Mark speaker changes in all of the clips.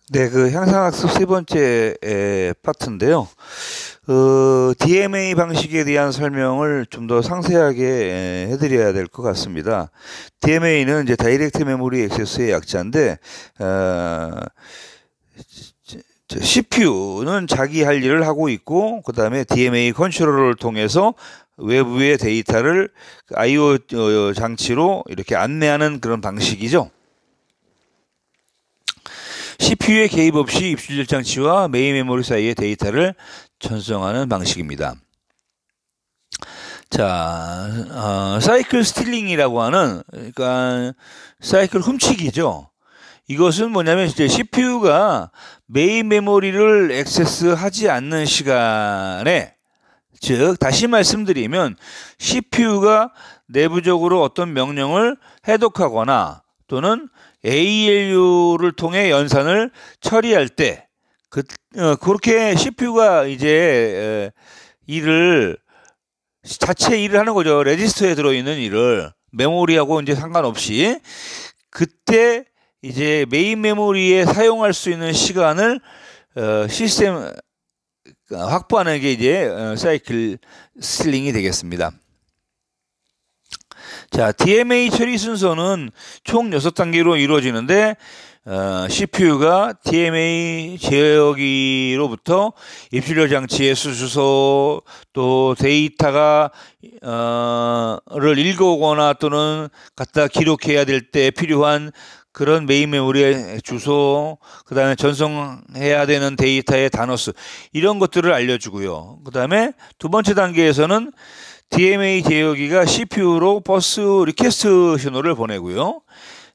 Speaker 1: 네, 그 향상학습 세 번째 파트인데요. DMA 방식에 대한 설명을 좀 더 상세하게 해드려야 될 것 같습니다. DMA는 이제 다이렉트 메모리 액세스의 약자인데, CPU는 자기 할 일을 하고 있고, 그 다음에 DMA 컨트롤러를 통해서 외부의 데이터를 I/O 장치로 이렇게 안내하는 그런 방식이죠. CPU의 개입 없이 입출력 장치와 메인 메모리 사이의 데이터를 전송하는 방식입니다. 자, 사이클 스틸링이라고 하는, 그러니까 사이클 훔치기죠. 이것은 뭐냐면 이제 CPU가 메인 메모리를 액세스하지 않는 시간에, 즉 다시 말씀드리면 CPU가 내부적으로 어떤 명령을 해독하거나 또는 ALU를 통해 연산을 처리할 때 그렇게 CPU가 이제 자체 일을 하는 거죠. 레지스터에 들어있는 일을 메모리하고 이제 상관없이 그때 이제 메인 메모리에 사용할 수 있는 시간을 시스템 확보하는 게 이제 사이클 스틸링이 되겠습니다. 자, DMA 처리 순서는 총 6단계로 이루어지는데 CPU가 DMA 제어기로부터 입출력 장치의 수주소 또 데이터가 를 읽어오거나 또는 갖다 기록해야 될 때 필요한 그런 메인 메모리의 주소, 그 다음에 전송해야 되는 데이터의 단어수 이런 것들을 알려주고요. 그 다음에 두 번째 단계에서는 DMA 제어기가 CPU로 버스 리퀘스트 신호를 보내고요.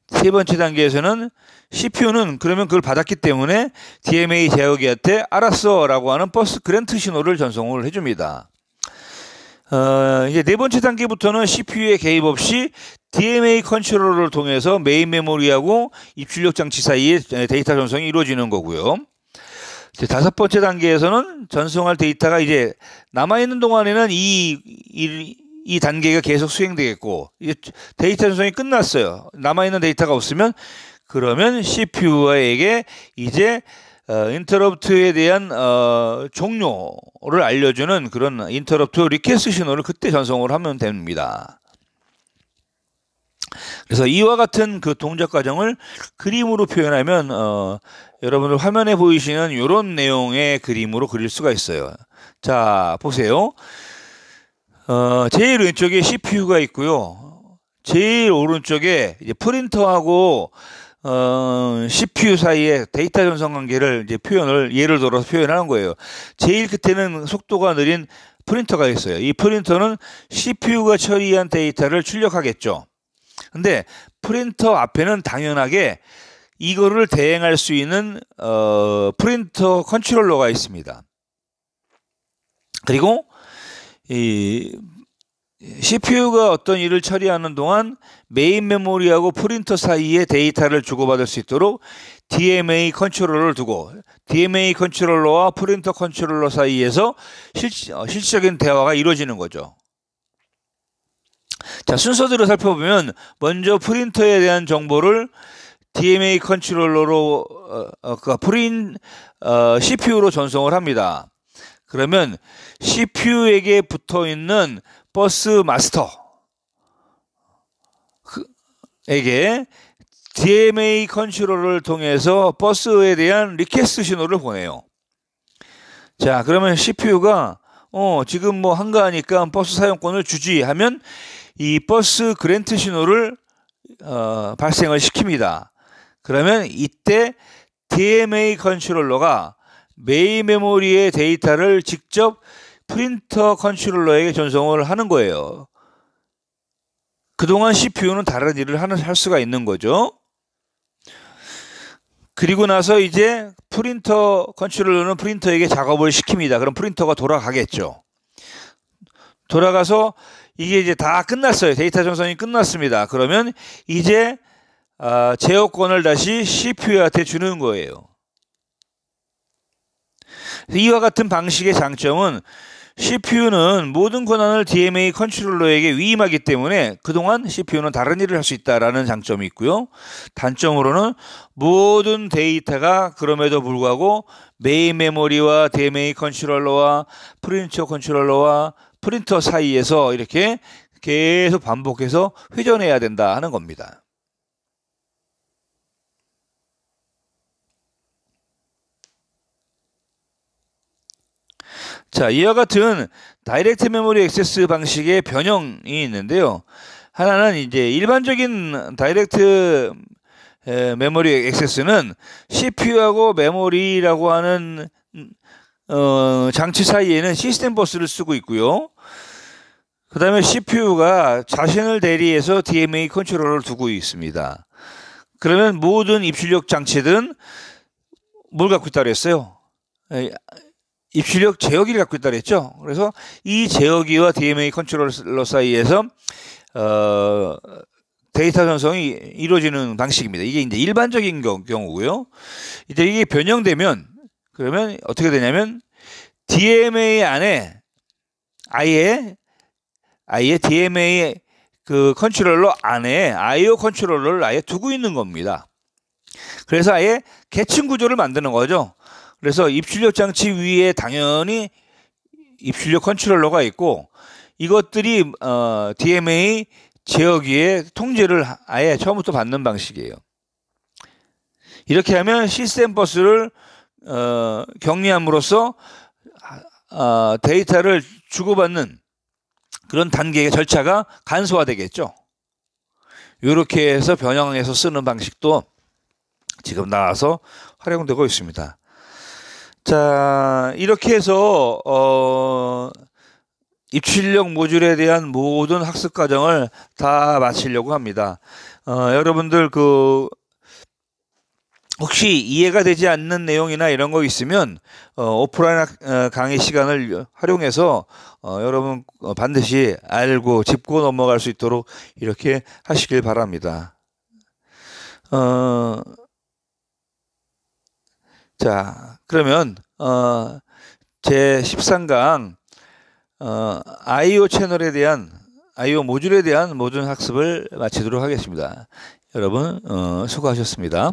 Speaker 1: 세 번째 단계에서는 CPU는 그러면 그걸 받았기 때문에 DMA 제어기한테 알았어 라고 하는 버스 그랜트 신호를 전송을 해줍니다. 이제 네 번째 단계부터는 CPU의 개입 없이 DMA 컨트롤러를 통해서 메인 메모리하고 입출력 장치 사이에 데이터 전송이 이루어지는 거고요. 다섯 번째 단계에서는 전송할 데이터가 이제 남아있는 동안에는 이 단계가 계속 수행되겠고, 이제 데이터 전송이 끝났어요. 남아있는 데이터가 없으면, 그러면 CPU에게 이제, 인터럽트에 대한, 종료를 알려주는 그런 인터럽트 리퀘스트 신호를 그때 전송을 하면 됩니다. 그래서 이와 같은 그 동작 과정을 그림으로 표현하면 여러분들 화면에 보이시는 이런 내용의 그림으로 그릴 수가 있어요. 자, 보세요. 제일 왼쪽에 CPU가 있고요. 제일 오른쪽에 이제 프린터하고 CPU 사이의 데이터 전송 관계를 이제 예를 들어서 표현하는 거예요. 제일 끝에는 속도가 느린 프린터가 있어요. 이 프린터는 CPU가 처리한 데이터를 출력하겠죠. 근데 프린터 앞에는 당연하게 이거를 대행할 수 있는 프린터 컨트롤러가 있습니다. 그리고 이 CPU가 어떤 일을 처리하는 동안 메인 메모리하고 프린터 사이에 데이터를 주고받을 수 있도록 DMA 컨트롤러를 두고 DMA 컨트롤러와 프린터 컨트롤러 사이에서 실질적인 대화가 이루어지는 거죠. 자, 순서대로 살펴보면 먼저 프린터에 대한 정보를 DMA 컨트롤러로 CPU로 전송을 합니다. 그러면 CPU에게 붙어 있는 버스 마스터에게 DMA 컨트롤러를 통해서 버스에 대한 리퀘스트 신호를 보내요. 자, 그러면 CPU가 지금 뭐 한가하니까 버스 사용권을 주지 하면 이 버스 그랜트 신호를 발생을 시킵니다. 그러면 이때 DMA 컨트롤러가 메인 메모리의 데이터를 직접 프린터 컨트롤러에게 전송을 하는 거예요. 그동안 CPU는 다른 일을 할 수가 있는 거죠. 그리고 나서 이제 프린터 컨트롤러는 프린터에게 작업을 시킵니다. 그럼 프린터가 돌아가겠죠. 돌아가서 이게 이제 다 끝났어요. 데이터 전송이 끝났습니다. 그러면 이제 제어권을 다시 CPU한테 주는 거예요. 이와 같은 방식의 장점은 CPU는 모든 권한을 DMA 컨트롤러에게 위임하기 때문에 그동안 CPU는 다른 일을 할 수 있다라는 장점이 있고요. 단점으로는 모든 데이터가 그럼에도 불구하고 메인 메모리와 DMA 컨트롤러와 프린터 컨트롤러와 프린터 사이에서 이렇게 계속 반복해서 회전해야 된다 하는 겁니다. 자, 이와 같은 다이렉트 메모리 액세스 방식의 변형이 있는데요. 하나는 이제 일반적인 다이렉트 메모리 액세스는 CPU하고 메모리라고 하는 장치 사이에는 시스템 버스를 쓰고 있고요. 그 다음에 CPU가 자신을 대리해서 DMA 컨트롤러를 두고 있습니다. 그러면 모든 입출력 장치들은 뭘 갖고 있다 그랬어요? 입출력 제어기를 갖고 있다 그랬죠. 그래서 이 제어기와 DMA 컨트롤러 사이에서 데이터 전송이 이루어지는 방식입니다. 이게 이제 일반적인 경우고요. 이제 이게 변형되면 그러면 어떻게 되냐면 DMA 안에 아예 DMA 그 컨트롤러 안에 IO 컨트롤러를 아예 두고 있는 겁니다. 그래서 아예 계층 구조를 만드는 거죠. 그래서 입출력 장치 위에 당연히 입출력 컨트롤러가 있고 이것들이 DMA 제어기의 통제를 아예 처음부터 받는 방식이에요. 이렇게 하면 시스템 버스를 격리함으로써 데이터를 주고받는 그런 단계의 절차가 간소화되겠죠. 이렇게 해서 변형해서 쓰는 방식도 지금 나와서 활용되고 있습니다. 자, 이렇게 해서 입출력 모듈에 대한 모든 학습 과정을 다 마치려고 합니다. 여러분들 혹시 이해가 되지 않는 내용이나 이런 거 있으면 오프라인 강의 시간을 활용해서 여러분 반드시 알고 짚고 넘어갈 수 있도록 이렇게 하시길 바랍니다. 자, 그러면 제 13강 IO 채널에 대한 IO 모듈에 대한 모든 학습을 마치도록 하겠습니다. 여러분 수고하셨습니다.